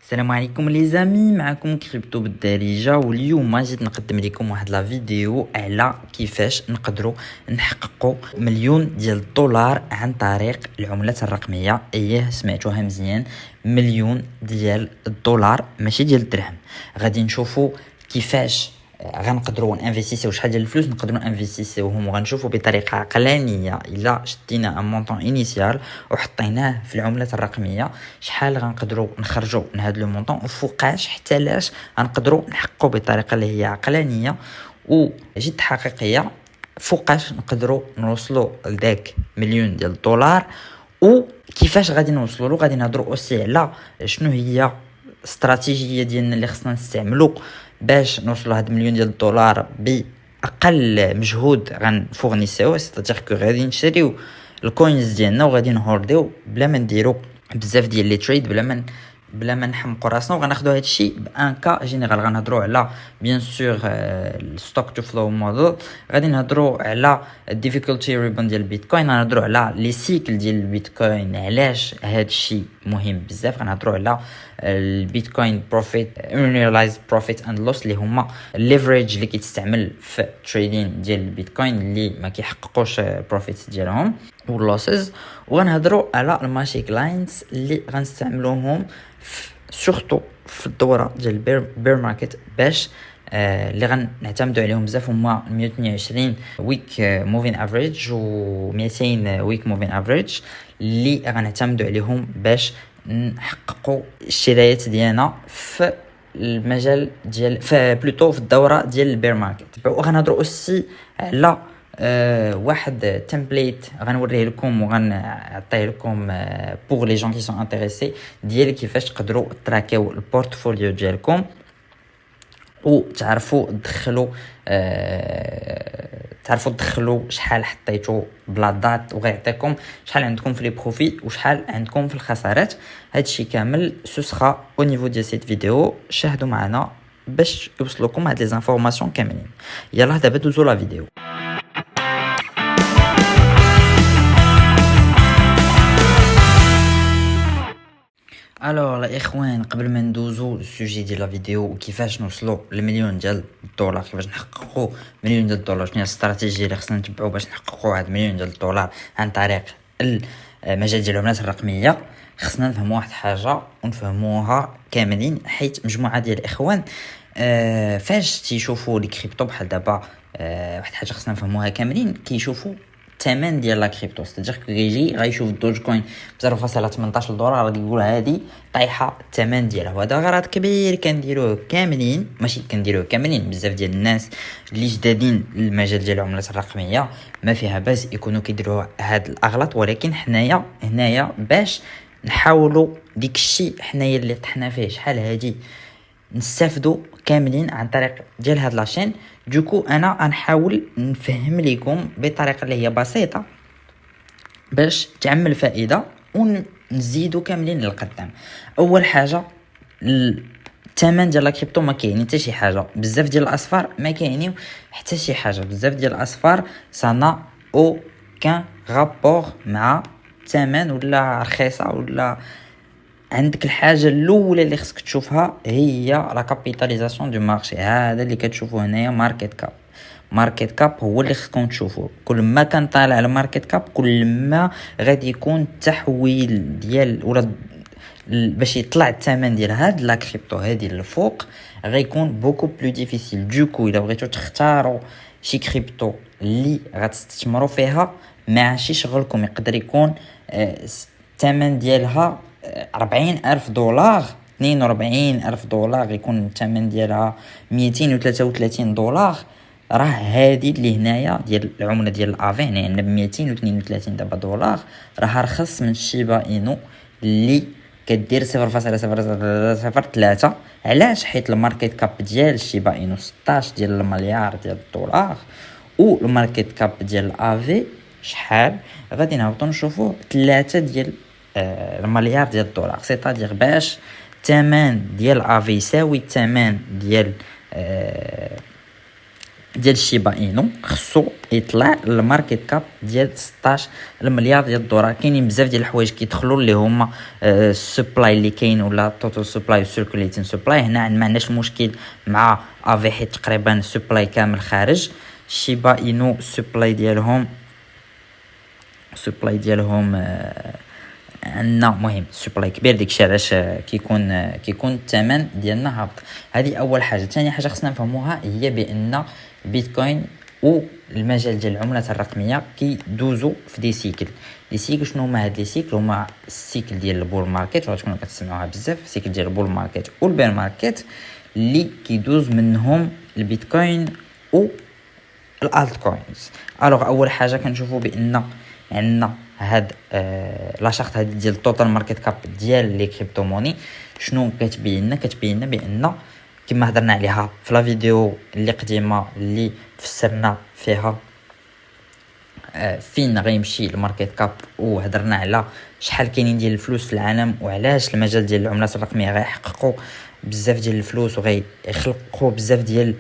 السلام عليكم لي زامي، معكم كريبتو بالدارجه. واليوم جيت نقدم لكم واحد لا فيديو على كيفاش نقدروا نحققوا مليون ديال الدولار عن طريق العملات الرقميه. ايه سمعتوها مزيان، مليون ديال الدولار ماشي ديال الدرهم. غادي نشوفوا كيفاش غنقدروا نانفيستيسيو شحال ديال الفلوس نقدروا نانفيستيسيوهم، وغنشوفوا بطريقه عقلانيه الا شدينا ان مونطون انيسيال وحطيناه في العملات الرقميه شحال غنقدروا نخرجوا من هذا لو مونطون، وفوقاش حتى لاش غنقدروا نحققوا بطريقه اللي هي عقلانيه وجد حقيقيه، فوقاش نقدروا نوصلوا لذاك مليون ديال الدولار. وكيفاش غادي نوصلوا له غادي نهضروا اوسي على شنو هي استراتيجيه ديالنا اللي خصنا نستعملوا باش نوصلوا هاد مليون ديال الدولار باقل مجهود غنفورنيسيو. سيتادير كو غادي نشريو الكوينز ديالنا وغادي نهورديو بلا ما نديرو بزاف ديال لي تريد، بلا ما نحمقوا راسنا. وغناخذوا هادشي بان كا جينيرال. غنهضروا على بيان سور الستوك تو فلو موديل، غادي نهضروا على الديفيكولتي ريبون ديال البيتكوين، غنهضروا على لي سيكل ديال البيتكوين علاش هادشي مهم بزاف، غنهضروا على البيتكوين بروفيت انيلايز بروفيت اند لوس اللي هما الليفريج اللي كيتستعمل في تريدين ديال البيتكوين اللي ما كيحققوش بروفيت ديالهم واللوسز. وغنهضروا على الماشيك لاينز اللي غنستعملوهم سورتو في الدوره ديال البير ماركت باش اللي غنعتمدوا عليهم بزاف هما 128 ويك موفين افريج و 200 ويك موفين افريج اللي غنعتمدوا عليهم باش نحققوا الشرايات ديالنا في المجال ديال بلوتو في الدوره ديال البير ماركت. وغنهضروا اوسي على واحد تمبليت غنوريه لكم وغنعطيه لكم بور لي جون كي سون انتريسي ديال كيفاش تقدروا تراكيو البورتفوليو ديالكم وتعرفوا تدخلوا شحال حطيتوا بلا دات، وغيعطيكم شحال عندكم في لي بروفي وشحال عندكم في الخسارات. هادشي كامل سوسخا او نيفو ديال سيت فيديو. شاهدوا معنا باش يوصلوكم هاد لي زانفورماسيون كاملين. يلا دابا دوزو لا فيديو. الوغ الاخوان، قبل ما ندوزو السوجي ديال لا فيديو وكيفاش نوصلوا للمليون ديال الدولار، كيفاش نحققوا مليون ديال الدولار، شنو هي الاستراتيجيه اللي خصنا نتبعوا باش نحققوا هاد المليون ديال الدولار عن طريق المجال ديال العملات الرقميه، خصنا نفهموا واحد حاجه ونفهموها كاملين. حيت مجموعه ديال الاخوان فاش تيشوفوا لي كريبتو بحال دابا، واحد حاجه خصنا نفهموها كاملين، كيشوفوا الثمن ديال لا كريبتو. ستادير كيجي غيشوف الدوج كوين ب 0.18 دولار غادي يقول هادي طايحه الثمن ديالها. وهذا غلط كبير كنديروه كاملين، ماشي كنديروه كاملين، بزاف ديال الناس اللي جدادين للمجال ديال العملات الرقميه ما فيها باس يكونوا كيديروا هاد الاغلاط. ولكن حنايا هنايا باش نحاولوا ديك الشيء حنايا اللي طحنا فيه شحال هادي نستافدوا كاملين عن طريق ديال هاد لاشين. دوكو انا غنحاول نفهم لكم بطريقه اللي هي بسيطه باش تعمل فائده ونزيدوا كاملين للقدام. اول حاجه الثمن ديال لا كريبتو ما كاين حتى شي حاجه، بزاف ديال الاصفار ما كاينين حتى شي حاجه، بزاف ديال الاصفار سانا او كان رابور مع الثمن ولا رخيصه ولا. عندك الحاجه الاولى اللي خصك تشوفها هي لا كابيتاليزاسيون دو مارشي. هذا اللي كتشوفوه هنايا ماركت كاب هو اللي خصكم تشوفوه. كل ما كان طالع على ماركت كاب كل ما غادي يكون التحويل ديال ولا باش يطلع الثمن ديال هاد لا كريبتو هادي للفوق غيكون بوكو بلو ديفيسيل. دوكو الا بغيتو تختاروا شي كريبتو اللي غتستثمروا فيها ماشي شغلكم، يقدر يكون الثمن ديالها 40,000 دولار 42,000 دولار، يكون الثمن ديالها 233 دولار. راه هادي اللي هنايا ديال العمله ديال الافي هنا عندنا ب 232 دابا دولار، راه رخص من شيبا اينو اللي كدير 0.003. علاش؟ حيت الماركت كاب ديال شيبا اينو 16 ديال المليار ديال الدولار، والماركت كاب ديال الافي شحال؟ غادي نهبطوا نشوفوا 3 ديال المليار ديال الدولار. سيتادير باش الثمن ديال افي يساوي الثمن ديال ديال شيبا اينو خصو يطلع الماركت كاب ديال 16 المليار ديال الدولار. كاينين بزاف ديال الحوايج كيدخلوا اللي هما السبلاي اللي كاين ولا توتال سبلاي وسيركوليتين سبلاي. هنا ما عندناش مشكل مع افي حيت تقريبا السبلاي كامل خارج. شيبا اينو السبلاي ديالهم عندنا مهم سبلاي كبير، داكشي علاش كيكون الثمن ديالنا هابط. هذه اول حاجه. ثاني حاجه خصنا نفهموها هي بان بيتكوين والمجال ديال العملات الرقميه كيدوزو في دي سيكل. شنو هما هاد لي سيكل؟ هما السيكل ديال البول ماركت وغتكونوا كتسمعوها بزاف، السيكل ديال البول ماركت والبير ماركت اللي كيدوز منهم البيتكوين و الالت كوينز. الوغ اول حاجه كنشوفوا بان عندنا هاد لا شارت هادي ديال التوتال ماركت كاب ديال لي كريبتو موني. شنو كتبين لنا بان كما هضرنا عليها في لا فيديو اللي قديمه اللي فسرنا فيها فين غيمشي الماركت كاب، وهضرنا على شحال كاينين ديال الفلوس في العالم وعلاش المجال ديال العملات الرقميه غيحققوا بزاف ديال الفلوس وغيخلقوا بزاف ديال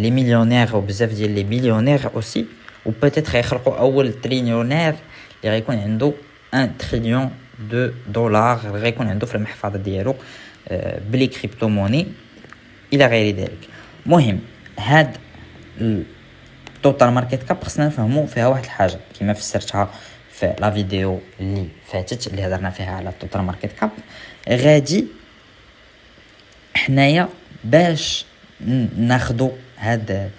لي مليونير وبزاف ديال لي بليونير اوسي، وبوتيت غيخلقوا اول تريليونير اللي غيكون عنده 1 تريليون دو دولار غيكون عنده في المحفظه ديالو بلي كريبتو موني الى غير ذلك. مهم هاد التوتال ماركت كاب خصنا نفهموا فيها واحد الحاجه كما فسرتها في لا فيديو اللي فاتت اللي هضرنا فيها على التوتال ماركت كاب. غادي حنايا باش ناخدو هاد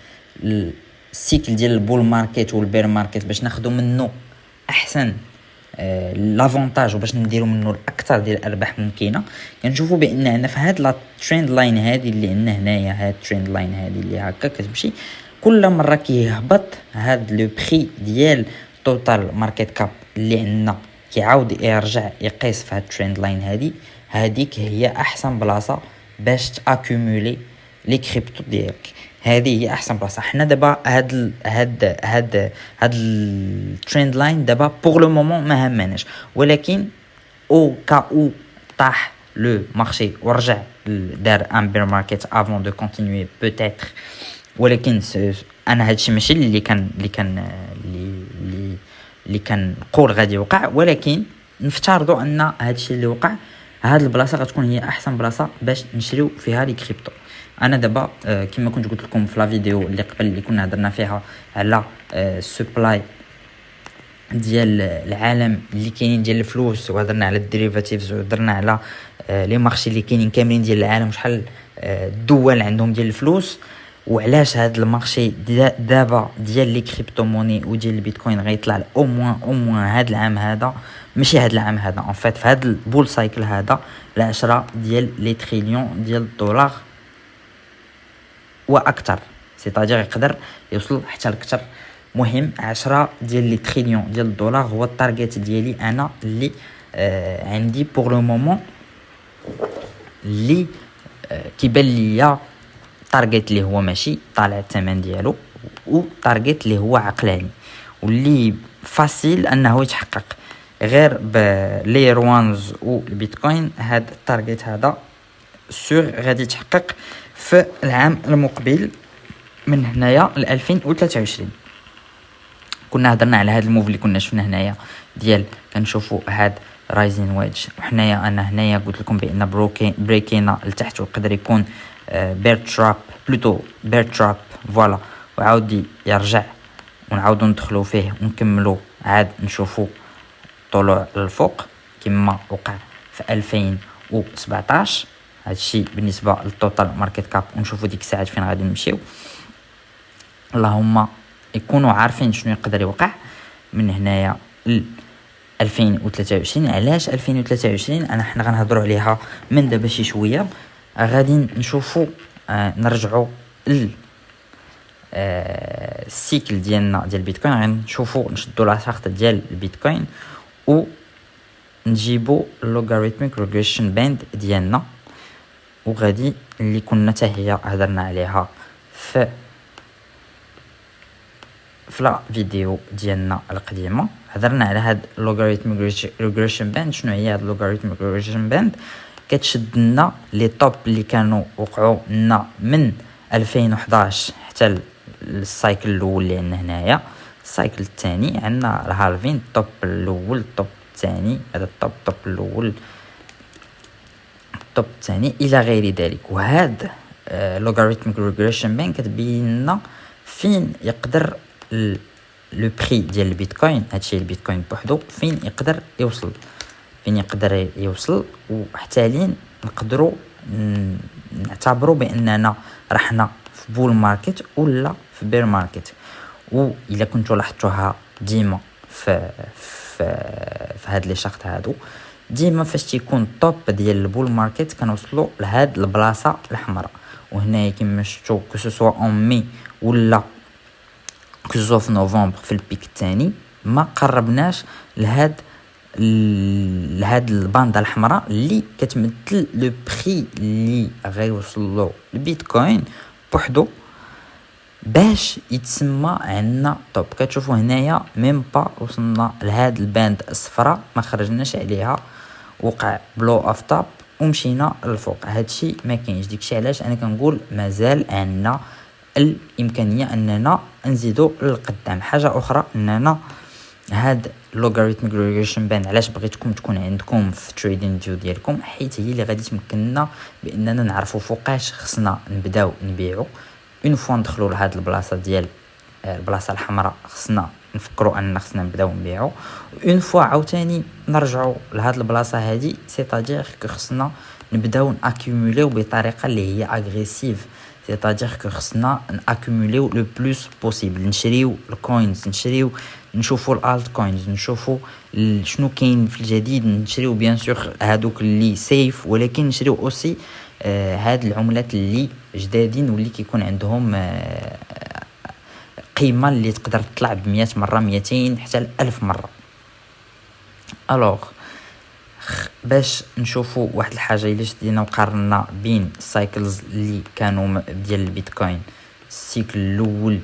السيكل ديال البول ماركت والبير ماركت باش ناخدو منه احسن لافونتاج وباش نديرو منه الاكثر ديال الارباح ممكنه. كنشوفوا بان عندنا في هاد لا تريند لاين هذه اللي عندنا هنايا، هاد تريند لاين هذه اللي هكا كتمشي كل مره كيهبط هاد لو بري ديال توتال ماركت كاب اللي عندنا كيعاود يرجع يقيس في هاد تريند لاين هذيك هي احسن بلاصه باش تاكومولي لي كريبتو ديالك. هذه هي احسن بلاصه. حنا دابا هاد التريند لاين دابا بوغ لو مومون ما همناش، ولكن او كا او طاح لو مارشي ورجع دار ان بير ماركت افون دو كونتينيي بوتيتر، ولكن انا هادشي ماشي اللي كان نقول غادي يوقع، ولكن نفترضوا ان هادشي اللي وقع. هاد البلاصه غتكون هي احسن بلاصه باش نشريو فيها لي كريبتو. انا دابا كما كنت قلت لكم في لا فيديو اللي قبل اللي كنا هضرنا فيها على السبلاي ديال العالم اللي كاينين ديال الفلوس، وهضرنا على الديريفاتيفز، وهضرنا على لي مارشي اللي كاينين كاملين ديال العالم، شحال الدول عندهم ديال الفلوس، وعلاش هاد المارشي دابا ديال لي كريبتو موني وديال البيتكوين غيطلع او موان هاد العام هذا، ماشي هاد العام هذا ان فيت في هاد البول سايكل هذا ل10 ديال لي تريليون ديال الدولار واكثر، سيتاجير يقدر يوصل حتى لكثر. مهم 10 ديال لي تريليون ديال الدولار هو التارجت ديالي انا اللي عندي بوغ لو مومون، اللي كيبان ليا تارجت اللي هو ماشي طالع الثمن ديالو، وتارجت اللي هو عقلاني واللي فاسيل انه يتحقق غير بلي روانز والبيتكوين. هاد التارجت هذا سور غادي يتحقق في العام المقبل من هنايا ل 2023. كنا هضرنا على هاد الموف اللي كنا شفنا هنايا ديال كنشوفوا هاد رايزين ويدج، وحنايا انا هنايا قلت لكم بان بريكينا لتحت ويقدر يكون بير تراب فوالا، وعاود يرجع ونعاودو ندخلو فيه ونكملو عاد نشوفو طلوع للفوق كما وقع في 2017. هادشي بالنسبه للتوتال ماركت كاب، ونشوفو ديك الساعات فين غادي نمشيو. اللهم يكونوا عارفين شنو يقدر يوقع من هنايا ل 2023. علاش 2023؟ حنا غنهضروا عليها من دابا شي شويه. غادي نشوفوا نرجعوا ل السيكل ديالنا ديال البيتكوين، غنشوفوا نشدوا لا شارت ديال البيتكوين و نجيبوا اللوغاريتميك ريغريشن باند ديالنا، وغادي اللي كنا حتى هي هضرنا عليها في لا فيديو ديالنا القديمه. هضرنا على هاد اللوغاريتميك ريغريشن باند. شنو هي هاد اللوغاريتميك ريغريشن باند؟ كتشد لنا لي توب اللي كانوا وقعوا لنا من 2011 حتى السايكل الاول اللي عندنا هنايا. السايكل الثاني عندنا الهالفين، الطوب الاول، الطوب الثاني، هذا الطوب الاول، الطوب الثاني الى غير ذلك. وهذا لوغاريتميك ريغريشن بان كتبين لنا فين يقدر لو بري ديال البيتكوين، هادشي البيتكوين بوحدو فين يقدر يوصل، وحتى لين نقدروا نعتبروا باننا رحنا في بول ماركت ولا في بير ماركت. والا كنتوا لاحظتوها ديما في هاد لي شارت هادو، ديما فاش تيكون الطوب ديال البول ماركت كنوصلوا لهاد البلاصه الحمراء. وهنايا كما شفتوا كو سوا اون مي ولا كو سوا في نوفمبر في البيك الثاني ما قربناش لهاد الباندا الحمراء اللي كتمثل لو بري اللي غيوصل له البيتكوين بوحدو باش يتسمى عندنا توب. كتشوفوا هنايا ميم با وصلنا لهاد الباند الصفراء ما خرجناش عليها، وقع بلو اوف توب ومشينا للفوق. هادشي ما كاينش، ديكشي علاش انا كنقول مازال عندنا الامكانيه اننا نزيدو للقدام. حاجه اخرى اننا هاد لوغاريتميك ريغريشن بان علاش بغيتكم تكون عندكم في تريدين فيو ديالكم، حيت هي اللي غادي تمكننا باننا نعرفوا فوقاش خصنا نبداو نبيعوا. اون فوا ندخلوا لهاد البلاصه ديال البلاصه الحمراء خصنا نفكروا ان خصنا نبداو نبيعوا، اون فوا عاوتاني نرجعوا لهاد البلاصه هادي سيتادير كو خصنا نبداو ناكيموليو بطريقه اللي هي اغريسيف، سيتادير كو خصنا ناكيموليو لو بلوس بوسيبل، نشريو الكوينز، نشوفوا الالت كوينز، نشوفوا شنو كاين في الجديد، نشريو بيان سور هادوك اللي سيف، ولكن نشريو اوسي هاد العملات اللي جدادين واللي كيكون عندهم قيمه اللي تقدر تطلع ب100 مره، 200 حتى 1000 مره. الوغ باش نشوفوا واحد الحاجه الا شدينا وقارنا بين السايكلز اللي كانوا ديال البيتكوين، السيكل الاول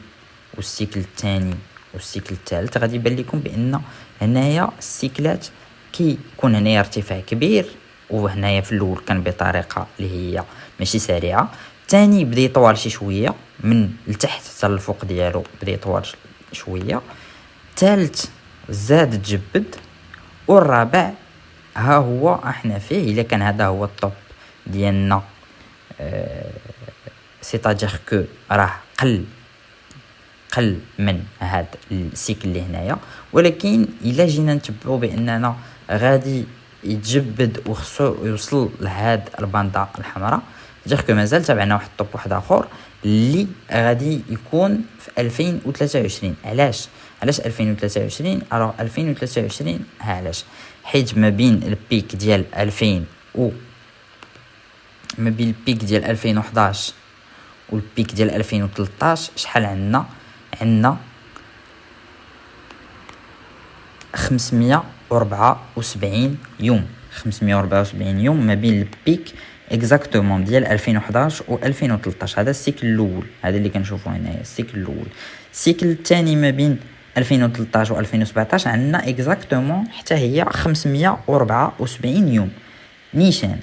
والسيكل الثاني والسيكل الثالث، غادي يبان لكم بان هنايا السيكلات كيكون هنايا ارتفاع كبير، وهنايا في الاول كان بطريقه اللي هي ماشي سريعه، الثاني بدا يطول شي شويه من التحت حتى الفوق ديالو بدا يطول شويه، الثالث زاد تجبد، والرابع ها هو احنا فيه. الا كان هذا هو الطوب ديالنا سيتادير كو راه قل من هذا السيكل اللي هنايا، ولكن الا جينا نتبعوا باننا غادي يتجبد وخصو يوصل لهاد الباندا الحمراء، دير كو مازال تابعنا واحد الطوب واحد اخر اللي غادي يكون في 2023. علاش 2023؟ الوغ 2023 علاش؟ حيت ما بين البيك ديال 2011 والبيك ديال 2013 شحال عندنا 574 يوم. 574 يوم ما بين البيك اكزاكتومون ديال 2011 و 2013. هذا السيكل الاول، هذا اللي كنشوفوا هنايا السيكل الاول. السيكل الثاني ما بين 2013 و 2017 عندنا اكزاكتومون حتى هي 574 يوم. نيشان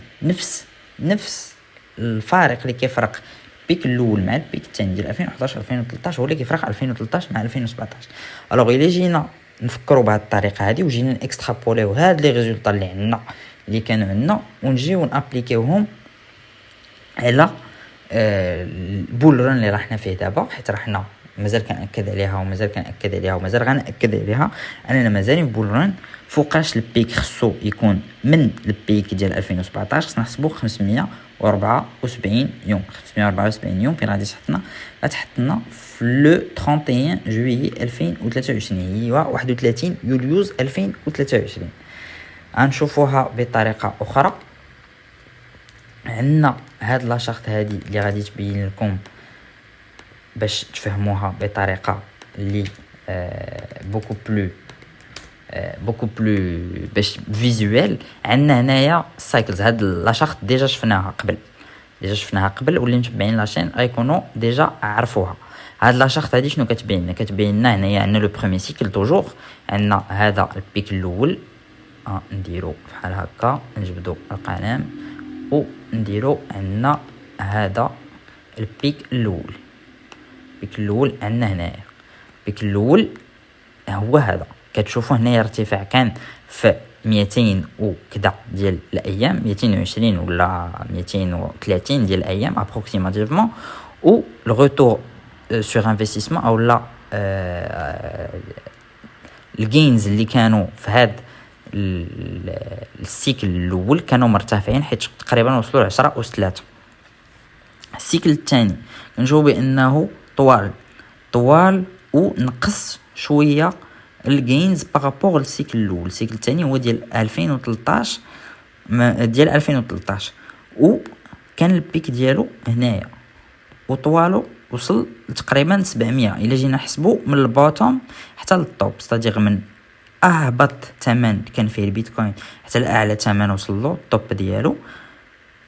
نفس الفارق اللي كيفرق البيك الاول مع البيك الثاني ديال 2011 2013 هو اللي كيفرق 2013 مع 2017. الوغ الا جينا نفكروا بهذه الطريقه هذه وجينا نكسترابوليو هاد لي ريزولطا اللي عندنا اللي كانوا عندنا ونجيو نابليكيوهم على البول ران اللي راحنا فيه دابا، حيت راحنا مازال كنأكد عليها ومازال غنأكد عليها اننا مازال بول ران. فوقاش البيك خصو يكون من البيك ديال 2017 خصنا نحسبوا 574 يوم. 574 يوم فين غادي تحطنا في لو 31 جويي 2023 هي 31 يوليوز 2023. غنشوفوها بطريقه اخرى. عندنا هاد لا شارت هادي اللي غادي تبين لكم باش تفهموها بطريقه اللي بوكو بلو باش فيزوال. عندنا هنايا السايكلز، هاد لا شارت ديجا شفناها قبل واللي متبعين لاشين غيكونوا ديجا عرفوها. هاد لا شارت هادي شنو كتبين لنا هنايا؟ عندنا لو بروميير سيكل توجور، عندنا هذا البيك الاول نديرو بحال هكا، نجبدو القلم ونديرو عندنا هذا البيك الاول. البيك الاول عندنا هنايا. البيك الاول هو هذا، كتشوفوا هنايا ارتفاع كان في 200 وكذا ديال الايام، 220 ولا 230 ديال الايام ابروكسيماتيفمون، و الغوتور سور انفستيسمون او لا الجينز اللي كانوا في هذا السيكل الاول كانوا مرتفعين حيت تقريبا وصلوا ل 10 أس 3. السيكل الثاني كنشوفوا بانه طوال ونقص شويه الجينز بارابور للسيكل الاول. السيكل الثاني هو ديال 2013 وكان البيك ديالو هنايا وطوالو وصل تقريبا 700 الا جينا نحسبوا من البوتوم حتى للطوب، استادير من اهبط ثمن كان فيه البيتكوين حتى لاعلى ثمن وصل له الطوب ديالو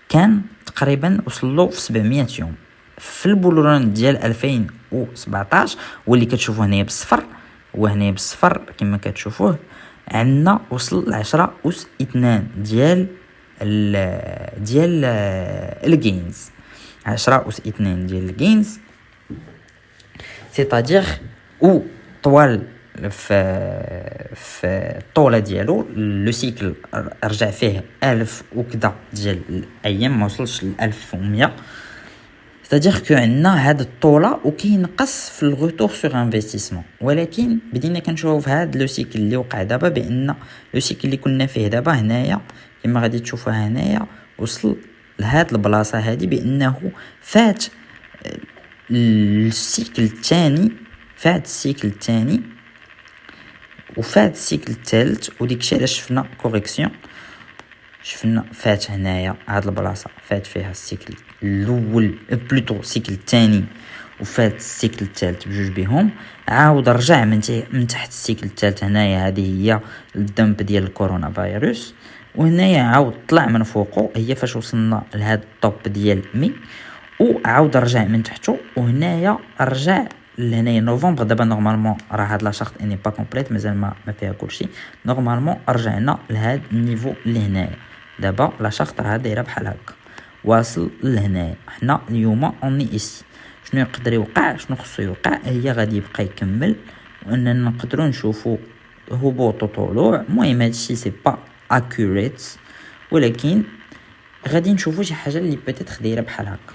كان تقريبا وصل له في 700 يوم. في البولران ديال 2017 واللي كتشوفوه هنايا بالصفر وهنا بالصفر كما كتشوفوه عندنا وصل ل 10 أس 2 ديال الجينز، 10 أس 2 ديال الجينز، سيتادير او طوال في الطوله ديالو لو سيكل رجع فيه 1000 وكذا ديال الايام، ما وصلش ل 1100. c'est-à-dire que عندنا هاد الطوله وكينقص في الغوتور سور انفستيسمون، ولكن بدينا كنشوفوا في هاد لو سيكل اللي وقع دابا بان لو سيكل اللي كنا فيه دابا هنايا كما غادي تشوفوها هنايا وصل لهاد البلاصه هادي بانه فات السيكل الثاني، فات السيكل الثاني وفات السيكل الثالث، وديكشي علاش شفنا كوريكسيون، شفنا فات هنايا هاد البلاصه فات فيها السيكل الاول بلوتو السيكل الثاني وفات السيكل الثالث بجوج بهم، عاود رجع من تحت السيكل الثالث هنايا هذه هي الدمب ديال الكورونا فيروس، وهنايا عاود طلع من فوقه هي فاش وصلنا لهاد الطوب ديال 100 وعاود رجع من تحته، وهنايا رجع لهنايا نوفمبر. دابا نورمالمون راه هاد لا شارت اني با كومبليت مازال ما فيها كلشي، نورمالمون رجعنا لهاد النيفو اللي هنايا. دابا لا شارت راه دايره بحال هكا واصل لهنايا. حنا اليوم اوني اسي شنو يقدر يوقع، شنو خصو يوقع، هي غادي يبقى يكمل واننا نقدروا نشوفوا هبوط وطلوع. المهم هادشي سي با اكوريت، ولكن غادي نشوفوا شي حاجه اللي بيتيتر دايره بحال هكا،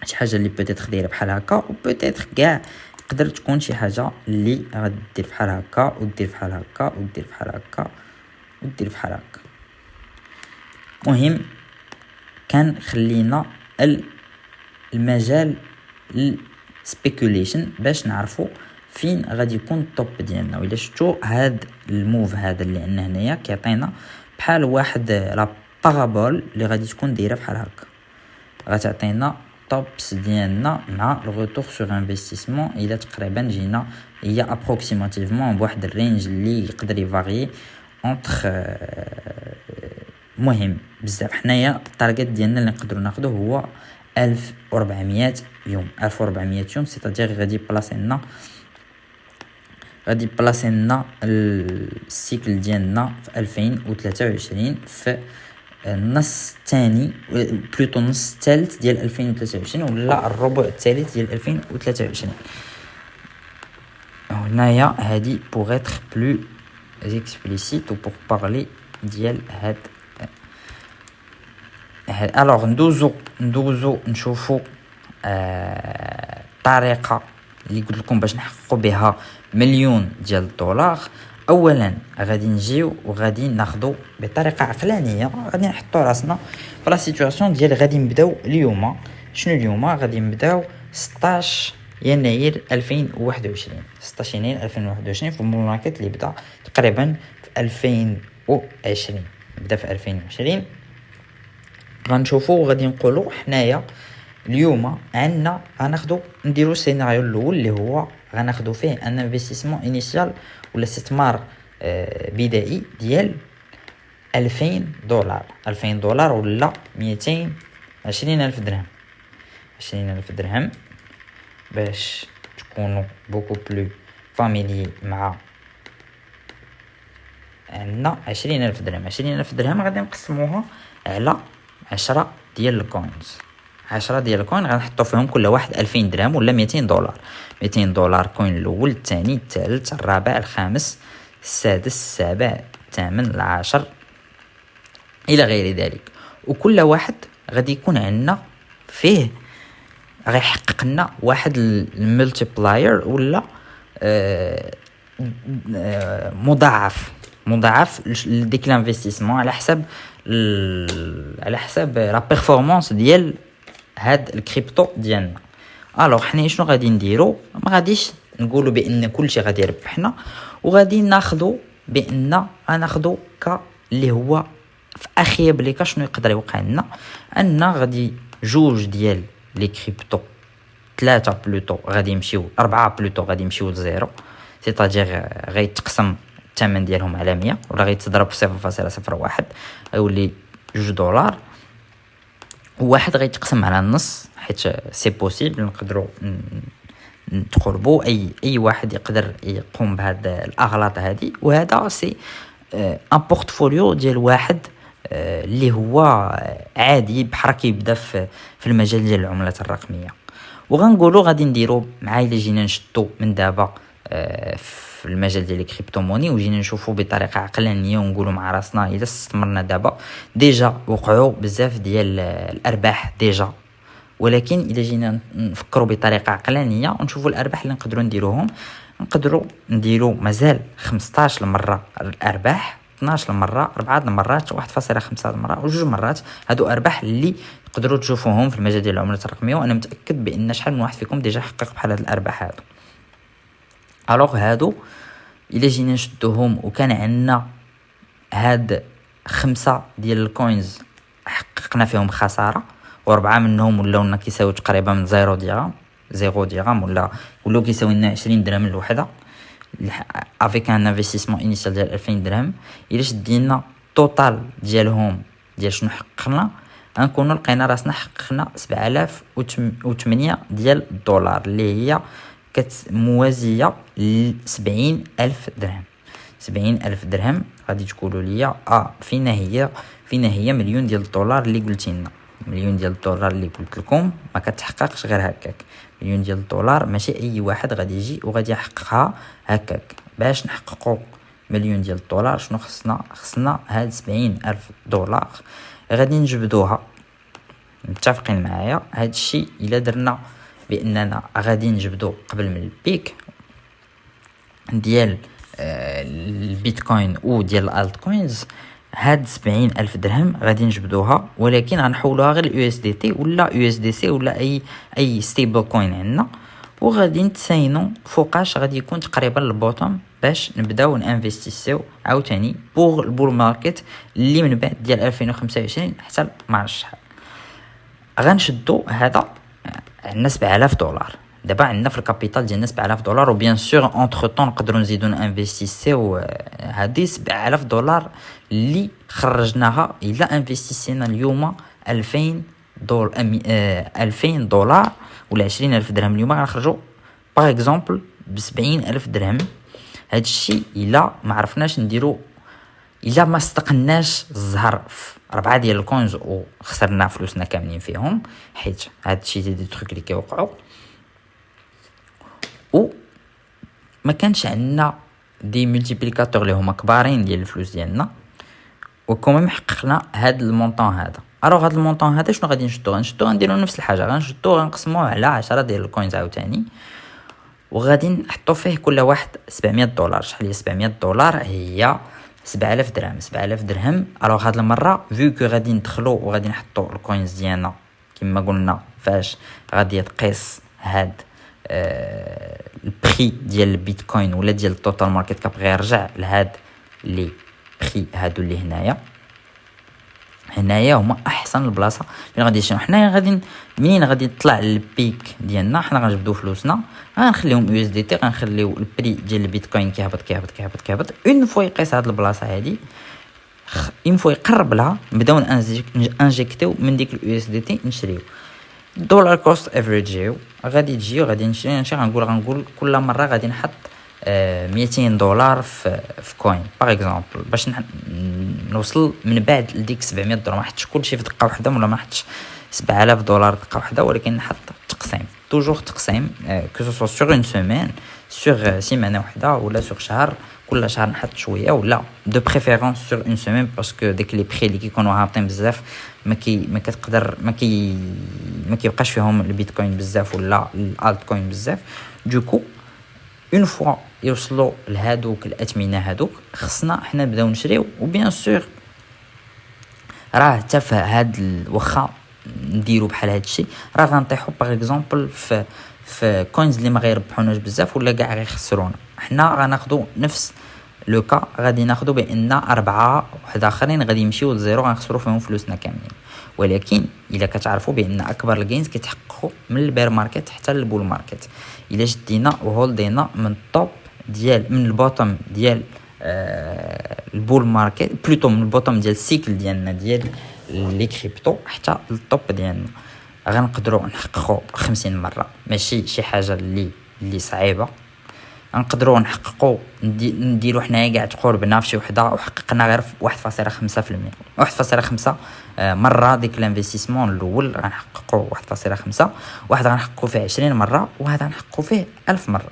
شي حاجه اللي بيتيتر دايره بحال هكا، وبيتيتر كاع تقدر تكون شي حاجه اللي غادي دير بحال هكا ودير بحال هكا ودير بحال هكا ودير بحال هكا. مهم كان خلينا المجال السبيكوليشن باش نعرفوا فين غادي يكون الطوب ديالنا. وإلا شفتوا هاد الموف هذا اللي عندنا هنايا كيعطينا بحال واحد لا بارابول اللي غادي تكون دايره بحال هكا، غتعطينا توبس ديالنا مع الغوتور سور انفستيسمون. الى تقريبا جينا هي ابروكسيماتيفمون بواحد الرينج اللي يقدر يفاري اونتر، مهم بزاف. حنايا التارجت ديالنا اللي نقدروا ناخذه هو 1400 يوم، 1400 يوم سيتادير غادي بلاصينا السيكل ديالنا في 2023 في النص الثاني بلوتو النص الثالث ديال 2023 ولا الربع الثالث ديال 2023. هنايا هادي بوغ اتر بلو اكسبليسيت و بوغ بارلي ديال هاد. الوغ ندوزو نشوفو طريقه اللي قلت لكم باش نحققوا بها مليون ديال الدولار. اولا غادي نجيو وغادي ناخذوا بطريقه عقلانيه، غادي نحطوا راسنا في لا سيتوياسيون ديال غادي نبداو اليوم. شنو اليوم؟ غادي نبداو 16 يناير 2021، 16 يناير 2021 في الماركت اللي بدا تقريبا في 2020، بدا في 2020. غنشوفوا وغادي نقولوا حنايا اليوم عندنا غناخذوا نديروا السيناريو الاول اللي هو غناخذوا فيه ان انفستيسمون انيشيال ولا استثمار بدائي ديال 2000 دولار، 2000 دولار ولا 220,000 درهم، 20,000 درهم باش تكونوا بوكو بلو فاميلي مع عندنا 20,000 درهم. 20,000 درهم غادي نقسموها على 10 ديال الكوينز، 10 ديال الكوين غنحطوا فيهم كل واحد 2000 درهم ولا 200 دولار. 200 دولار كوين الاول، الثاني، الثالث، الرابع، الخامس، السادس، السابع، الثامن، العاشر الى غير ذلك. وكل واحد غادي يكون عندنا فيه غيحقق لنا واحد الملتيبلاير ولا مضاعف لديك الانفستيسمون على حساب لا بيرفورمانس ديال هاد الكريبتو ديالنا. الوغ حنا شنو غادي نديرو؟ ما غاديش نقولوا بان كلشي غادي يربحنا، وغادي ناخذوا بان غناخذوا اللي هو في اخيب ليكا شنو يقدر يوقع لنا، ان غادي جوج ديال لي كريبتو، 3 بلوتو غادي يمشيو، 4 بلوتو غادي يمشيو لزيرو، سيتاجير غيتقسم الثمن ديالهم على 100 ولا غيتضرب في 0.01 غيولي 2 دولار، وواحد غيتقسم على النص حيت سي بوسيبل نقدروا نتقربوا اي واحد يقدر يقوم بهاد الاغلاط هذه. وهذا سي ان بورتفوليو ديال واحد اللي هو عادي بحال كيبدا في المجال ديال العملات الرقميه. وغنقولوا غادي نديروا مع الا جينا نشدوا من دابا في المجال ديال الكريبتو موني وجينا نشوفوا بطريقه عقلانيه ونقولوا مع راسنا الا استثمرنا دابا ديجا وقعوا بزاف ديال الارباح ديجا، ولكن الا جينا نفكروا بطريقه عقلانيه ونشوفوا الارباح اللي نقدروا نديروهم، نقدروا نديروا مازال 15 مره الارباح، 12 مره، 4 مرات، 1.5 مره وجوج مرات. هادو ارباح اللي تقدروا تشوفوهم في المجال ديال العملات الرقميه، وانا متاكد بان شحال من واحد فيكم ديجا حقق بحال هاد الارباح هادو. الوغ هادو الا جينا نشدوهم وكان عندنا هاد 5 ديال الكوينز حققنا فيهم خساره، و4 منهم ولاو كيساويو تقريبا من 0 درهم ولاو كيساوي لنا 20 درهم الوحده افيك ان انفستيسمون انيشال ديال 2000 درهم. الا شدينا توتال ديالهم ديال شنو حققنا، غنكونوا لقينا راسنا حققنا 7008 ديال الدولار اللي هي موازيه ل 70000 درهم. 70000 درهم غادي تقولوا لي فينا هي مليون ديال الدولار اللي قلت لنا. مليون ديال الدولار اللي قلت لكم ما كتحققش غير هكاك. مليون ديال الدولار ماشي اي واحد غادي يجي وغادي يحققها هكاك. باش نحققوا مليون ديال الدولار شنو خصنا هاد 70000 دولار غادي نجبدوها. متفقين معايا؟ هاد الشيء الا درنا باننا غادي نجبدو قبل من البيك ديال البيتكوين و ديال الالت كوينز، هاد 70000 درهم غادي نجبدوها، ولكن غنحولوها غير اليو اس دي تي ولا يو اس دي سي ولا اي ستيبل كوين عندنا، وغادي نتساينو فوقاش غادي يكون تقريبا البوتوم باش نبداو نانفستيسيو عاوتاني بوغ البول ماركت اللي من بعد ديال 2025 حتى ما عرفتش شحال. غنشدو هذا عندنا 7000 دولار دابا عندنا في الكابيتال ديالنا 7000 دولار، وبيان سور اونتر طون نقدروا نزيدو انفستيسيو هذه 7000 دولار اللي خرجناها الا انفستيسينا اليوم 2000 دولار 2000 دولار ولا 20000 درهم اليوم غنخرجوا باغ اكزومبل ب 70000 درهم. هذا الشيء الا ما عرفناش نديرو، الا ما استقناش الزهر في 4 ديال الكوينز وخسرنا فلوسنا كاملين فيهم، حيت هذا الشيء دي تروك اللي كيوقعوا و ما كانش عندنا دي ملتيبليكاتور اللي هما كبارين ديال الفلوس ديالنا، وكما حققنا هذا المونطون هذا. الوغ هذا المونطون هذا شنو غادي نشدو غنديرو نفس الحاجه، غنقسموه على 10 ديال الكوينز عاوتاني، وغادي نحطو فيه كل واحد 700 دولار. شحال هي 700 دولار؟ هي 7000 درهم. 7000 درهم. الوغ هاد المره فيو كو غادي ندخلو وغادي نحطو الكوينز ديالنا كما قلنا فاش غادي تقيس هاد البري ديال البيتكوين ولا ديال التوتال ماركت كاب غيرجع لهاد لي بري هادو اللي هنايا هما احسن البلاصه فين غادي نمشيو حنايا. غادي منين غادي يطلع البيك ديالنا حنا غنجبدو فلوسنا، غنخليهم يو اس دي تي، غنخليو البري ديال البيتكوين كيهبط اون فوا يقيس هاد البلاصه هادي، اون فوا يقرب لها نبداو انجيكتيو من ديك اليو اس دي تي نشريو. دولار كوست افريج غادي تجي غادي نشري غنقول كل مره غادي نحط 200 دولار في كوين باغ اكزومبل باش نوصل من بعد لديك 700 دولار. ما حطش كلشي في دقه واحده ولا ما حطش $7000 دقه واحده، ولكن نحط تقسيم توجور تقسيم كو سو سور اون سيمين سور سيمانه واحده ولا سور شهر، كل شهر نحط شويه ولا دو بريفيرونس سور اون سيمين، باسكو ديك لي بري اللي كيكونوا هابطين بزاف ما كتقدر ما كيبقاش فيهم البيتكوين بزاف ولا الالت كوين بزاف. دوكو اون فوا يوصلوا لهادوك الاثمنه هادوك خصنا حنا نبداو نشريو. وبيان سور راه حتى في هاد واخا نديرو بحال هادشي راه غنطيحو باغ اكزومبل في كوينز اللي ما غيربحوناش بزاف ولا كاع غيخسرونا، حنا غناخدو نفس لو كا، غادي ناخدو بان 4 واحد اخرين غادي يمشيو لزيرو غنخسرو فيهم فلوسنا كاملين. ولكن الا كتعرفوا بان اكبر الجينز كيتحققوا من البير ماركت حتى للبول ماركت. الا شدينا وهولدينا من الطوب ديال من البوتوم ديال البول ماركت بلوتو من البوتوم ديال السيكل ديالنا ديال لي كريبتو حتى للطوب ديالنا، غنقدروا نحققوا 50 مره، ماشي شي حاجه اللي صعيبه. نقدروا نحققوا نديروا حنايا كاع تقربنا في شي وحده وحققنا غير 1.5%، 1.5 مره ديك الانفستيسمون الاول غنحققوا 1.5، واحد غنحققوا فيه 20 مره، وواحد غنحققوا فيه 1000 مره،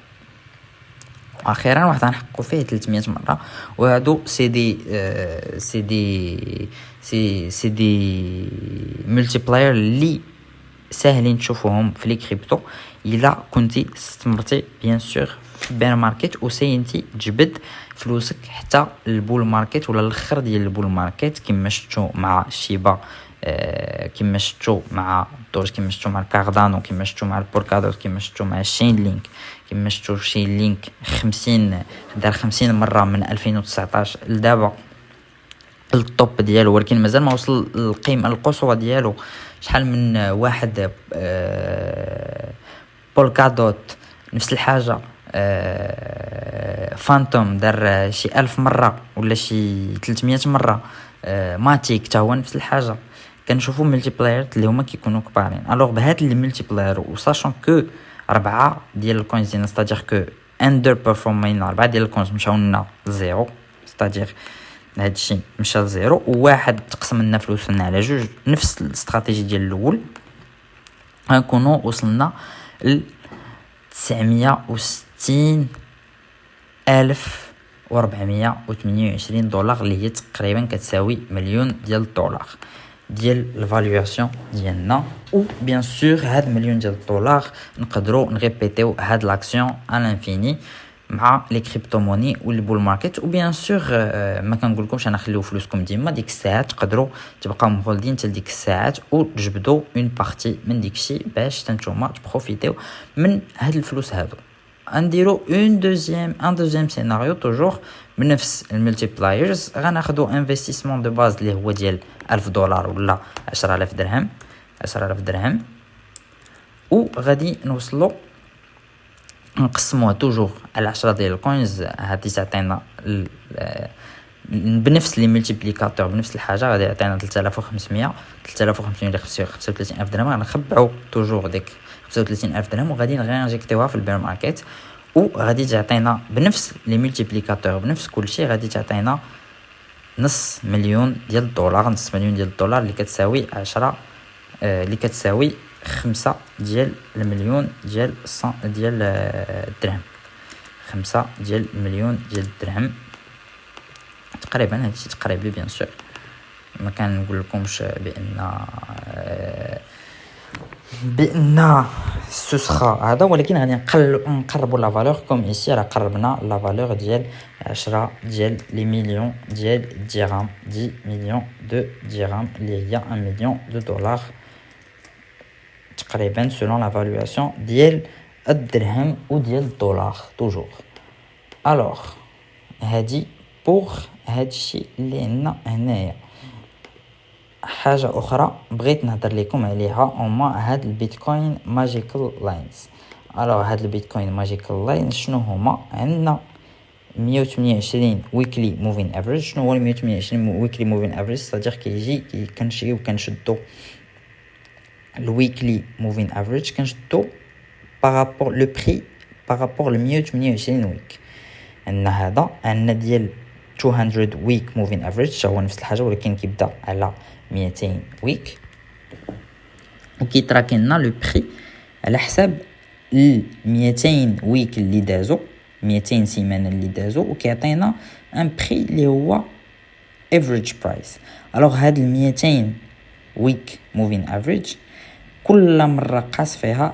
واخيرا واحد غنحققوا فيه 300 مره. وهادو سي دي ملتيبلاير اللي ساهلين تشوفوهم في لي كريبتو الا كنتي استثمرتي بيان سور في البير ماركت وسينتي تجبد فلوسك حتى البول ماركت ولا الاخر ديال البول ماركت، كما شفتوا مع شيبا، كما شفتوا مع دوج، كما شفتوا مع الكاردانو، كما شفتوا مع البوركادوت، كما شفتوا مع الشين لينك، كما شفتوا شين لينك 50 مره من 2019 لدابا الطوب ديالو، ولكن مازال ما وصل القيمه القصوى ديالو. شحال من واحد بولكادوت نفس الحاجه، فانتوم دار شي 1000 مره ولا شي 300 مره، ماتيك تا هو نفس الحاجه. كنشوفوا ملتيبلاير اللي هما كيكونوا كبارين. الوغ بهاد لي ملتيبلاير وساشون كو 4 ديال الكوينز ديالنا ستادير كو اندر بيرفورمين 4 ديال الكوينز مشاو لنا زيرو، ستادير هادشي مشى لزيرو، وواحد تقسم لنا فلوسنا على جوج نفس الاستراتيجي ديال الاول، غنكونوا وصلنا ل 960,428 دولار اللي هي تقريبا كتساوي مليون ديال الدولار ديال الفالواسيون ديالنا. و بيان سور هاد مليون ديال الدولار نقدروا نريبيتيو هاد لاكسيون على الانفيني مع لي كريبتو موني والبول ماركت. وبيان سور ما كنقولكمش انا خليو فلوسكم ديما، ديك الساعات تقدروا تبقاو مهولدين حتى ديك الساعات وتجبدوا اون بارتي من ديكشي باش نتوما تبروفيتيو من هاد الفلوس هادو. نديرو ان دوزيام سيناريو توجور بنفس الملتيبلايرز، غناخدو انفستيسمون دو باز اللي هو ديال $1000 ولا 10000 درهم، 10000 درهم، و غادي نوصلو نقسموها توجور على 10 ديال الكوينز. هادي تعطينا بنفس لي ملتيبليكاتور بنفس الحاجه، غادي يعطينا 3500 اللي 35000 درهم. غنخبعوا توجور ديك 35000 درهم وغادي نغينجيكتيوها في البير ماركت، وغادي تعطينا بنفس لي ملتيبليكاتور بنفس كلشي، غادي تعطينا نص مليون ديال الدولار، نص مليون ديال الدولار اللي كتساوي 10 اللي كتساوي 5 ديال المليون ديال الدرهم، 5 ديال المليون ديال الدرهم تقريبا. هادشي تقريبا بيان سور ما كنقول لكمش بان السوسخه هذا، ولكن غادي نقربوا لا فالور كوم ايسي. راه قربنا لا فالور ديال 10 ديال لي مليون ديال الدرهم، 10 مليون دو درهم اللي هي 1 مليون دو دولار تقريبا سولون لا فالواسيون ديال الدرهم وديال الدولار توجور. الوغ هادي بوغ هادشي اللي عندنا هنايا. حاجه اخرى بغيت نهضر لكم عليها هما هاد البيتكوين ماجيكال لاينز. الوغ هاد البيتكوين ماجيكال لاينز شنو هما؟ عندنا 128 ويكلي موفين افريج. شنو هو 128 ويكلي موفين افريج؟ صديق كيجي كنمشيو كنشدو الويكلي موفين افريج، كنشدو بارابور لو بري بارابور ل 128 ويك. عندنا هذا، عندنا ديال 200 ويك موفين افريج هو نفس الحاجه ولكن كيبدا على 200 ويك. وكيتراكي لنا لو بري على حساب ال 200 ويك اللي دازو 200 سيمانه اللي دازو وكيعطينا ان بري اللي هو افريج برايس. الوغ هاد ال 200 ويك موفين افريج كل مره قاس فيها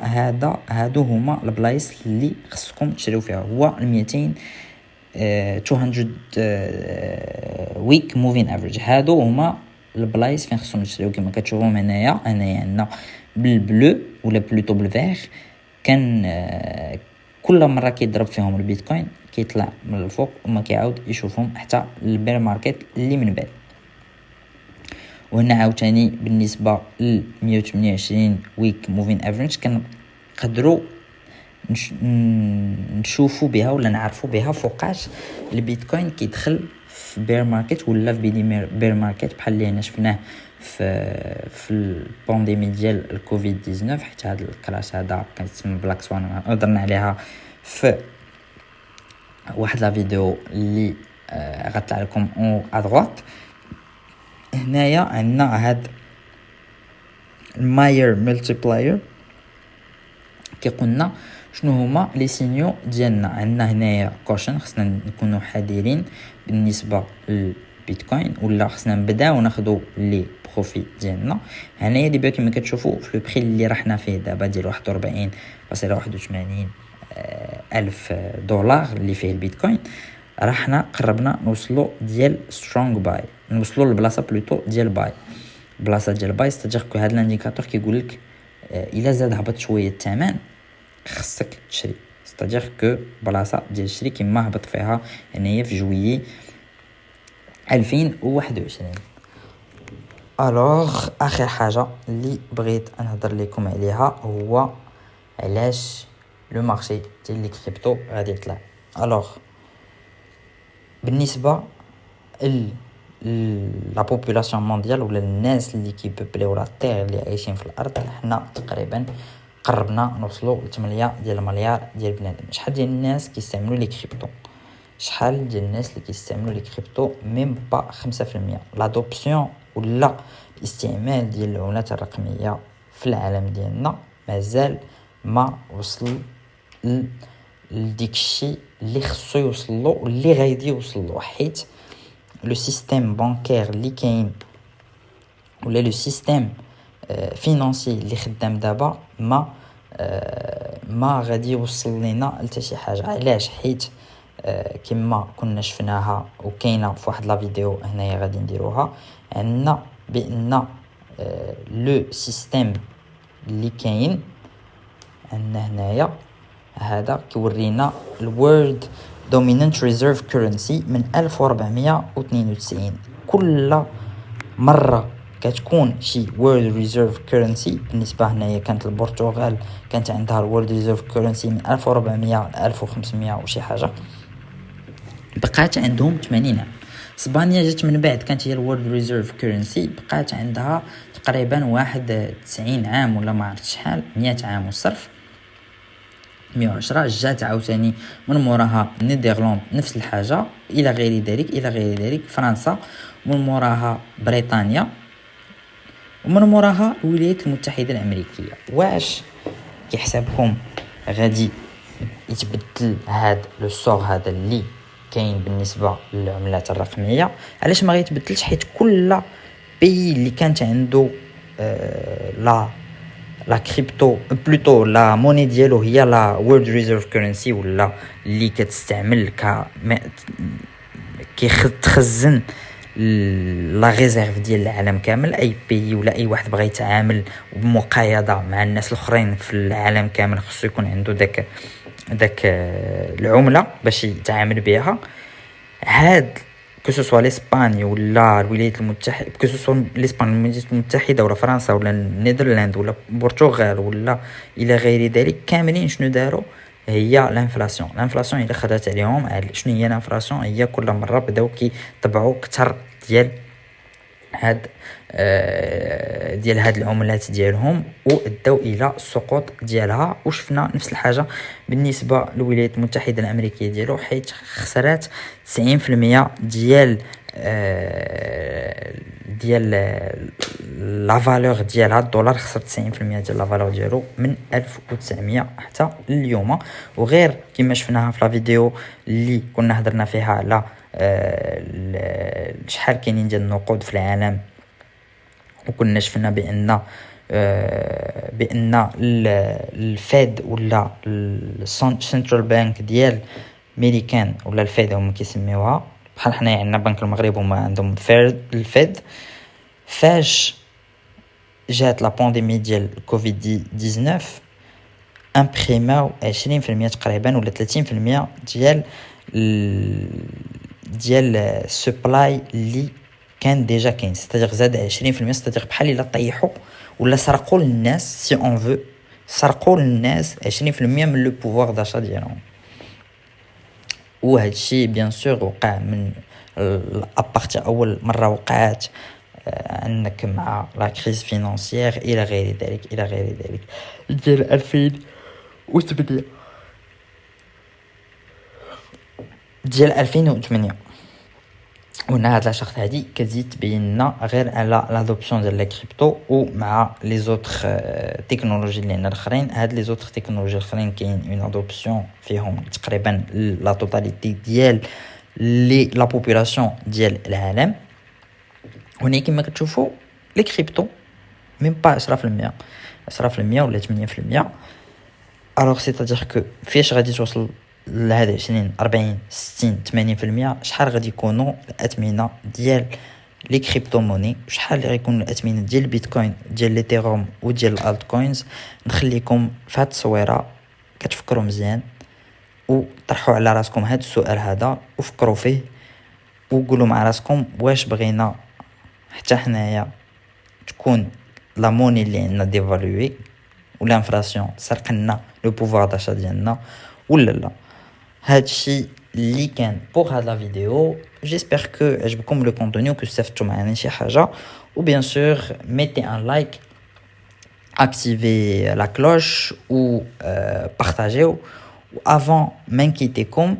هادو هما البلايص اللي خصكم تشريو فيها. هو ال 200 200 ويك موفين افريج هادو هما البلايص فين خصهم تشريو. كما كتشوفوا هنايا عندنا بالبلو ولا بلوتو بالفيغ. كان كل مره كيضرب فيهم البيتكوين كيطلع من الفوق وما كيعاود يشوفهم حتى البير ماركت اللي من بعد. وهنا عاوتاني بالنسبه ل 128 ويك موفين افريج كنقدروا نشوفوا بها ولا نعرفوا بها فوقاش البيتكوين كيدخل في بير ماركت ولا في بير ماركت بحال اللي هنا شفناه في البانديمي ديال الكوفيد 19. حيت هذا الكراش هذا كنسمى بلاك سوان هضرنا عليها في واحد لا فيديو اللي غطلع لكم او ادغوات. هنايا عندنا هاد الماير ملتيبلاير كيقولنا شنو هما لي سينيو ديالنا. عندنا هنايا كوشن خصنا نكونوا حذرين بالنسبه للبيتكوين ولا خصنا نبداو ناخذوا لي بروفيت ديالنا. هنايا دابا كما كتشوفوا في لو بري اللي رحنا فيه دابا ديال 41.81 الف دولار اللي فيه البيتكوين راحنا قربنا نوصلوا ديال سترونغ باي، نوصلوا للبلاصه بلوتو ديال باي. بلاصه ديال باي ستاجير كو هذا الانديكاتور كيقول لك الا زاد هبط شويه الثمن خصك تشري. ستاجير كو بلاصه ديال الشري كما هبط فيها هنايا في جويي 2021. الوغ اخر حاجه اللي بغيت نهضر لكم عليها هو علاش لو مارشي ديال لي كريبتو غادي يطلع. الوغ بالنسبه لا بوبولاسيون مونديال ولا الناس اللي كيبوبليو لا تير اللي عايشين في الارض، حنا تقريبا قربنا نوصلوا ل 8 ديال المليار ديال بنادم. شحال ديال الناس كيستعملوا لي كريبتو؟ شحال ديال الناس اللي كيستعملوا لي كريبتو؟ ميم با 5%. لادوبسيون ولا الاستعمال ديال العملات الرقميه في العالم ديالنا مازال ما وصل لديك الشيء اللي خصو يوصل له واللي غادي يوصل له. حيت لو سيستيم بانكير اللي كاين ولا لو سيستيم فينانسي اللي خدام دابا ما غادي يوصل لنا حتى شي حاجه. علاش؟ حيت كما كنا شفناها وكاينه في واحد لا فيديو هنايا غادي نديروها، عندنا بان لو سيستيم اللي كاين عندنا هنايا هذا كيورينا الورلد دومينانت ريزيرف كورنسي من 1492. كل مره كتكون شي وورلد ريزيرف كورنسي، بالنسبه هنايا كانت البرتغال كانت عندها الورلد ريزيرف كورنسي من 1400 ل 1500 وشي حاجه، بقات عندهم 80 عام. اسبانيا جات من بعد كانت هي الورلد ريزيرف كورنسي، بقات عندها تقريبا واحد 90 عام ولا ما عرفت شحال، 100 عام والصرف 110. جات عاوتاني من موراها نيدرلاند نفس الحاجه الى غير ذلك فرنسا، ومن موراها بريطانيا، ومن موراها الولايات المتحده الامريكيه. واش كيحسابكم غادي يتبدل هذا لو سور هذا اللي كاين بالنسبه للعملات الرقميه؟ علاش ما غيتبدلش؟ حيت كل بي اللي كانت عنده لا كريبتو بلوتو لا موني ديالو هي لا وورلد ريزيرف كورنسي ولا اللي كتستعمل كيخزن لا ريزيرف ديال العالم كامل. اي بي ولا اي واحد بغى يتعامل بمقايضه مع الناس الاخرين في العالم كامل خصو يكون عنده داك العمله باش يتعامل بها. هاد كسوسوا لاسبانيا ولا الولايات المتحده، كسوسوا لاسبانيا الولايات المتحده ولا فرنسا ولا النيدرلاند ولا البرتغال ولا الى غير ذلك، كاملين شنو داروا؟ هي الانفلاسيون اللي خدات عليهم. شنو هي الانفلاسيون؟ هي كل مره بداو كيطبعوا اكثر ديال هاد العملات ديالهم واداو الى السقوط ديالها. وشفنا نفس الحاجه بالنسبه للولايات المتحده الامريكيه ديالو، حيت خسرات 90% ديال ديال لا فالور ديالها الدولار خسر 90% ديال لا فالور ديالو من 1900 حتى اليوم. وغير كما شفناها في لا فيديو اللي كنا هضرنا فيها على شحال كاينين ديال النقود في العالم، وكنا شفنا بان الفيد ولا السنترال بانك ديال ميريكان ولا الفيد هما كيسميوها بحال حنايا عندنا بنك المغرب هما عندهم الفيد. فاش جات لا بانديمي ديال كوفيد 19 امبريماو 20% تقريبا ولا 30% ديال السبلاي اللي كان ديجا كاين، ستادير زاد 20%، ستادير بحال الا طيحوا ولا سرقوا للناس سي اون فو، سرقوا للناس 20% من لو بوفوار داشا ديالهم. وهذا الشيء بيان سور وقع من ابارتي اول مره وقعت عندك مع لا كريز فينانسيير الى غير ذلك ديال 2008 ديال 2008. وهنا هاد لاشارت هادي كتزيد تبين لنا غير على لادوبسيون ديال لي كريبتو ومع لي زوتر تكنولوجي اللي عندنا الاخرين. هاد لي زوتر تكنولوجي الاخرين كاين اون ادوبسيون فيهم تقريبا لا توتاليتي ديال لي لا بوبولاسيون ديال العالم. هنا كما كتشوفوا لي كريبتو ميم با 10% ولا 8%. الوغ سيتادير كو فاش غادي توصل لهذا 20 40 60 80%، شحال غادي يكونوا الاثمنه ديال لي كريبتو موني، شحال غيكون الاثمنه ديال البيتكوين ديال ليثيروم وديال الالت كوينز. نخليكم في هاد التصويره كتفكروا مزيان وطرحوا على راسكم هاد السؤال هذا وفكروا فيه وقولوا مع راسكم واش بغينا حتى حنايا تكون لا موني اللي عندنا ديفالوي ولا انفلاسيون سرقنا لو بوفوار داشا ديالنا ولا لا. هادشي اللي كان بوغ هاد لا فيديو. جيسبر كو عجبكم لو كونتوني وكو استفدتوا معنا شي حاجه. وبيان سور ميتي ان لايك، اكتيفي لا كلوش و بارطاجيو. وافون ما نكيتيكم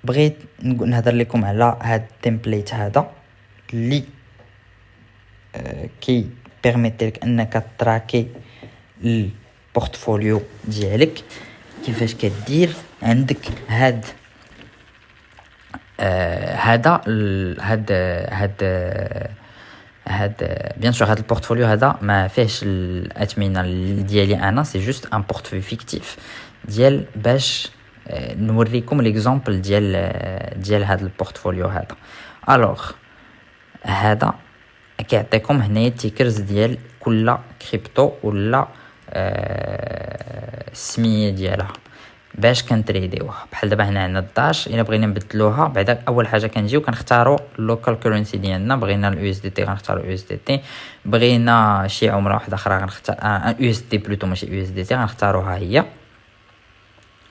بغيت نهضر لكم على هاد التمبليت هذا اللي كي بيرميتيك انك تراكي البورتفوليو ديالك. كيفاش كدير؟ عندك هاد بيان سور هاد البورتفوليو هذا ما فيهش الاثمنه ديالي انا، سي جوست ان بورتفوليو فيكتيف ديال باش نوريكم ليكزامبل ديال هاد البورتفوليو هذا. الوغ هذا كيعطيكم هنايا تيكرز ديال كل كريبتو ولا السميه ديالها باش كنتريديوها. بحال دابا هنا عندنا الداش، الا بغينا نبدلوها بعدا اول حاجه كنجيو كنختاروا اللوكال كورنسي ديالنا. بغينا اليو اس دي تي غنختاروا اليو اس دي تي، بغينا شي عمله واحده اخرى غنختار يو اس دي بلوتو ماشي يو اس دي تي غنختاروها هي.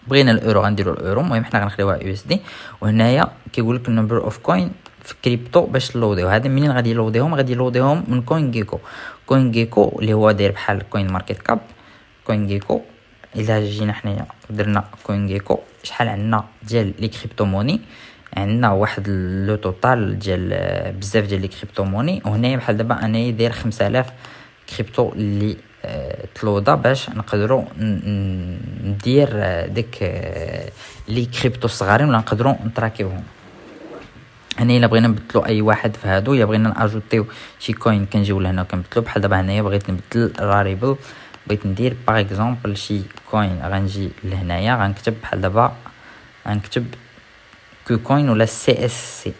بغينا الاورو غنديروا الاورو، المهم حنا غنخليوها يو اس دي. وهنايا كيقول لك النمبر اوف كوين في كريبتو باش تلوديو. هذا منين غادي يلوديهم؟ غادي يلوديهم من كوين جيكو اللي هو داير بحال كوين ماركت كاب. كوين جيكو الا جينا حنايا درنا كوين جيكو، شحال عندنا ديال لي كريبتو موني؟ عندنا واحد لو توتال ديال بزاف ديال لي كريبتو موني. وهنايا بحال دابا انا داير 5000 كريبتو اللي تلودا باش نقدروا ندير ديك لي كريبتو صغارين ولا نقدروا نتراكيوهم. هنا الا بغينا نبدلوا اي واحد في هادو، يا بغينا ناجوتيو شي كوين كنجيو لهنا وكنبدلوا. بحال دابا هنايا بغيت نبدل راريبل، بغيت ندير باغ اكزومبل شي كوين، غنجي لهنايا غنكتب بحال دابا غنكتب كو كوين ولا سي اس سي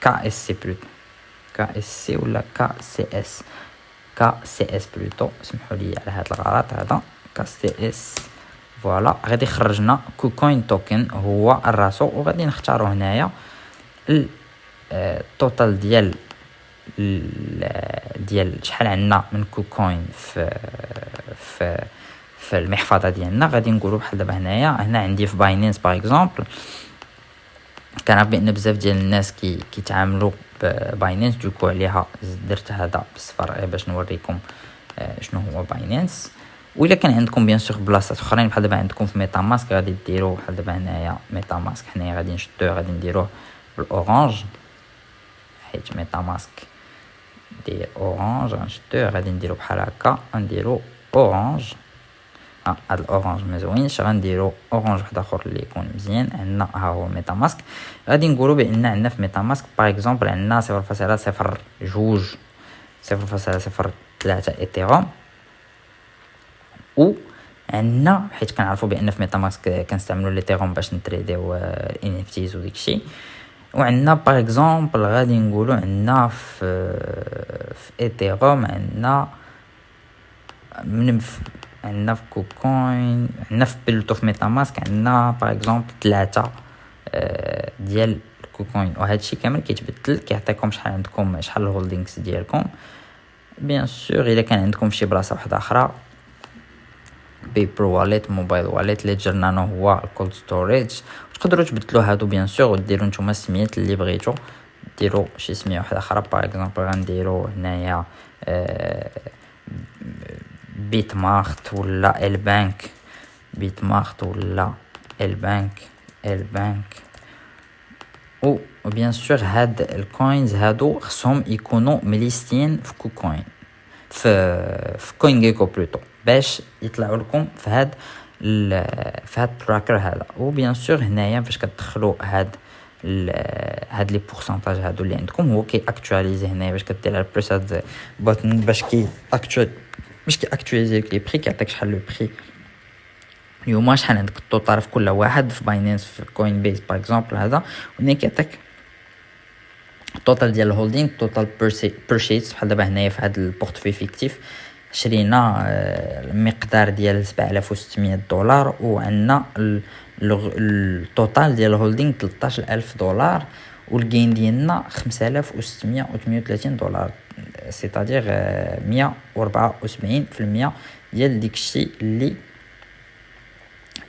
كا اس سي بلوتو كا اس سي ولا كا سي اس بلوتو. سمحوا لي على هذا الغلط هذا كا سي اس. فوالا غادي يخرجنا كو كوين توكن هو الراسو. وغادي نختاروا هنايا التوتال ديال شحال عندنا من كوكوين في المحفظه ديالنا. غادي نقولوا بحال دابا هنا عندي في باينانس باغ اكزومبل. كنعرف بان بزاف ديال الناس كيتعاملوا بباينانس، دوكو عليها درت هذا بالصفر باش نوريكم شنو هو باينانس. وإلا كان عندكم بيان سور بلاصات اخرين بحال دابا عندكم في ميتا ماسك، غادي ديروا بحال دابا هنايا ميتا ماسك. حنايا غادي نشدوه غادي نديروه بالاورانج حيت ميتا ماسك ديال اورانج غنشدوه غادي نديرو بحال هكا غنديرو اورانج هاد الاورانج مزوينش غنديرو اورانج واحد اخر اللي يكون مزيان عندنا ها هو ميتا ماسك غادي نقولوا بان عندنا في ميتا ماسك باغ اكزومبل عندنا 0.02 0.03 ايثيريوم و عندنا حيت كنعرفوا بان في ميتا ماسك كنستعملوا ليثيريوم باش نتريديو ان اف تيز وداكشي وعندنا باغ اكزومبل غادي نقولوا عندنا في ايثيريوم عندنا عندنا في كوكوين عندنا في بلوتو في ميتا ماسك عندنا باغ اكزومبل 3 ديال الكوكوين وهذا الشيء كامل كيتبدل كيعطيكم شحال عندكم شحال الهولدينغز ديالكم بيان سور الا كان عندكم شي بلاصه واحده اخرى بيبر واليت موبايل واليت ليدجر نانو هو الكولد ستوريج تقدروا تبدلوا هادو بيان سور وديروا نتوما السميات اللي بغيتو ديروا شي سميه واحده اخرى باغ اكزومبل غنديروا هنايا بيت مارت ولا البانك بيت مارت ولا البانك و بيان سور هاد الكوينز هادو خصهم يكونوا مليستين في كوكوين في كوين جيكو بلوتو باش يطلعوا لكم في هاد التراكر هذا وبيان سور هنايا فاش كتدخلوا هاد لي بورسونتاج هادو اللي عندكم هو كي اكطواليزي هنايا باش كدير على البريس هاد بوتن باش كي اكطواليزي لي بري كيعطيك شحال لو بري اليوم شحال عندك التوتال في كل واحد في باينانس في كوين بيز باغ اكزومبل هذا وهنا كيعطيك التوتال ديال الهولدينغ توتال بيرشيز بحال دابا هنايا في هذا البورتفوي فيكتيف شرينا المقدار ديال $7600 وعندنا التوتال ديال الهولدينغ $13,000 والجين ديالنا $5638 سيتادير 174% ديال داكشي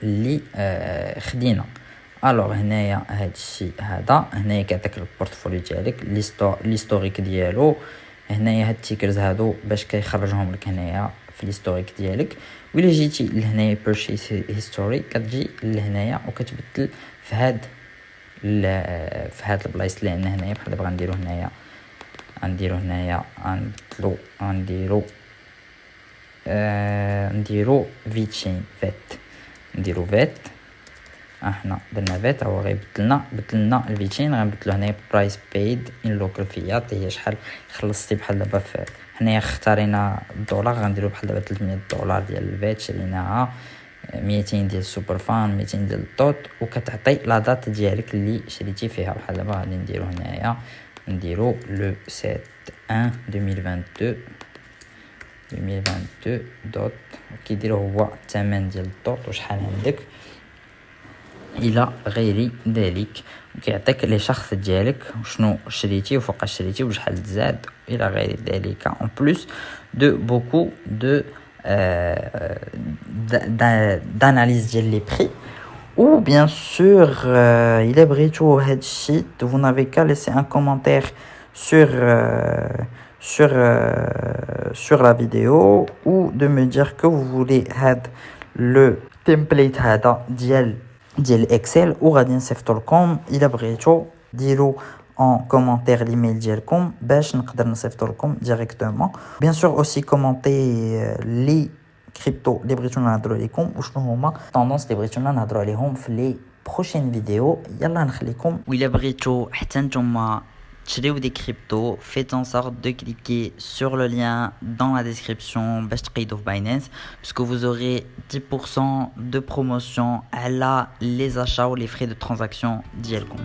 اللي خدينا الوغ هنايا هادشي هذا هنايا كيعطيك البورتفوليو ديالك ليستوريك ديالو هنايا هاد التيكرز هادو باش كيخرجهم لك هنايا في ليستوريك ديالك ولا جيتي لهنايا بيرشيس هيستوري كتجي لهنايا وكتبدل في هاد البلايص اللي عندنا هنايا بحال دابا غنديرو هنايا نديرو فيتشين نديرو فيت احنا درنا فيت هو بدلنا الفيتشين غنبدلو هنايا برايس بيد ان لوكال فيات هي شحال خلصتي بحال دابا هنايا اختارينا الدولار غنديرو بحال دابا $300 ديال الفيت شريناها 200 ديال السوبر فان 200 ديال الدوت وكتعطي لا دات ديالك اللي شريتي فيها بحال دابا غادي نديرو هنايا نديرو لو 7 1 2022 دوت كيديرو هو الثمن ديال الدوت وشحال عندك الى غير ذلك وكيعطيك لي شخص ديالك وشنو شريتي وفوقاش شريتي وشحال تزاد الى غير ذلك اون بلوس دو بوكو دو d'analyse ديال لي بري ou bien sûr il est بغيتو هاد الشيء vous n'avez qu'à laisser un commentaire sur la vidéo ou de me dire que vous voulez هاد le template هذا ديال اكسل وغادي نصيفطو لكم الا بغيتو ديروا en commentaire l'email ديالكم باش نقدر نصيفطو لكم ديريكتومون بيان سور اوسي كومونتي لي كريبتو اللي بغيتو نهضروا عليكم وشنو هما طوندونس اللي بغيتو نهضروا عليهم في لي بروشين فيديو يلا نخليكم وإلا بغيتو حتى نتوما تشريو دي كريبتو faites en sorte de cliquer sur le lien dans la description باش تقيدوا في باينانس parce que vous aurez 10% de promotion على les achats ou les frais de transaction ديالكم.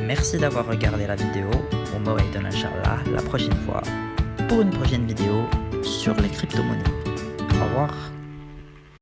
Merci d'avoir regardé la vidéo وموعد inchallah la prochaine fois pour une prochaine vidéo sur les crypto-monnaies. Au revoir.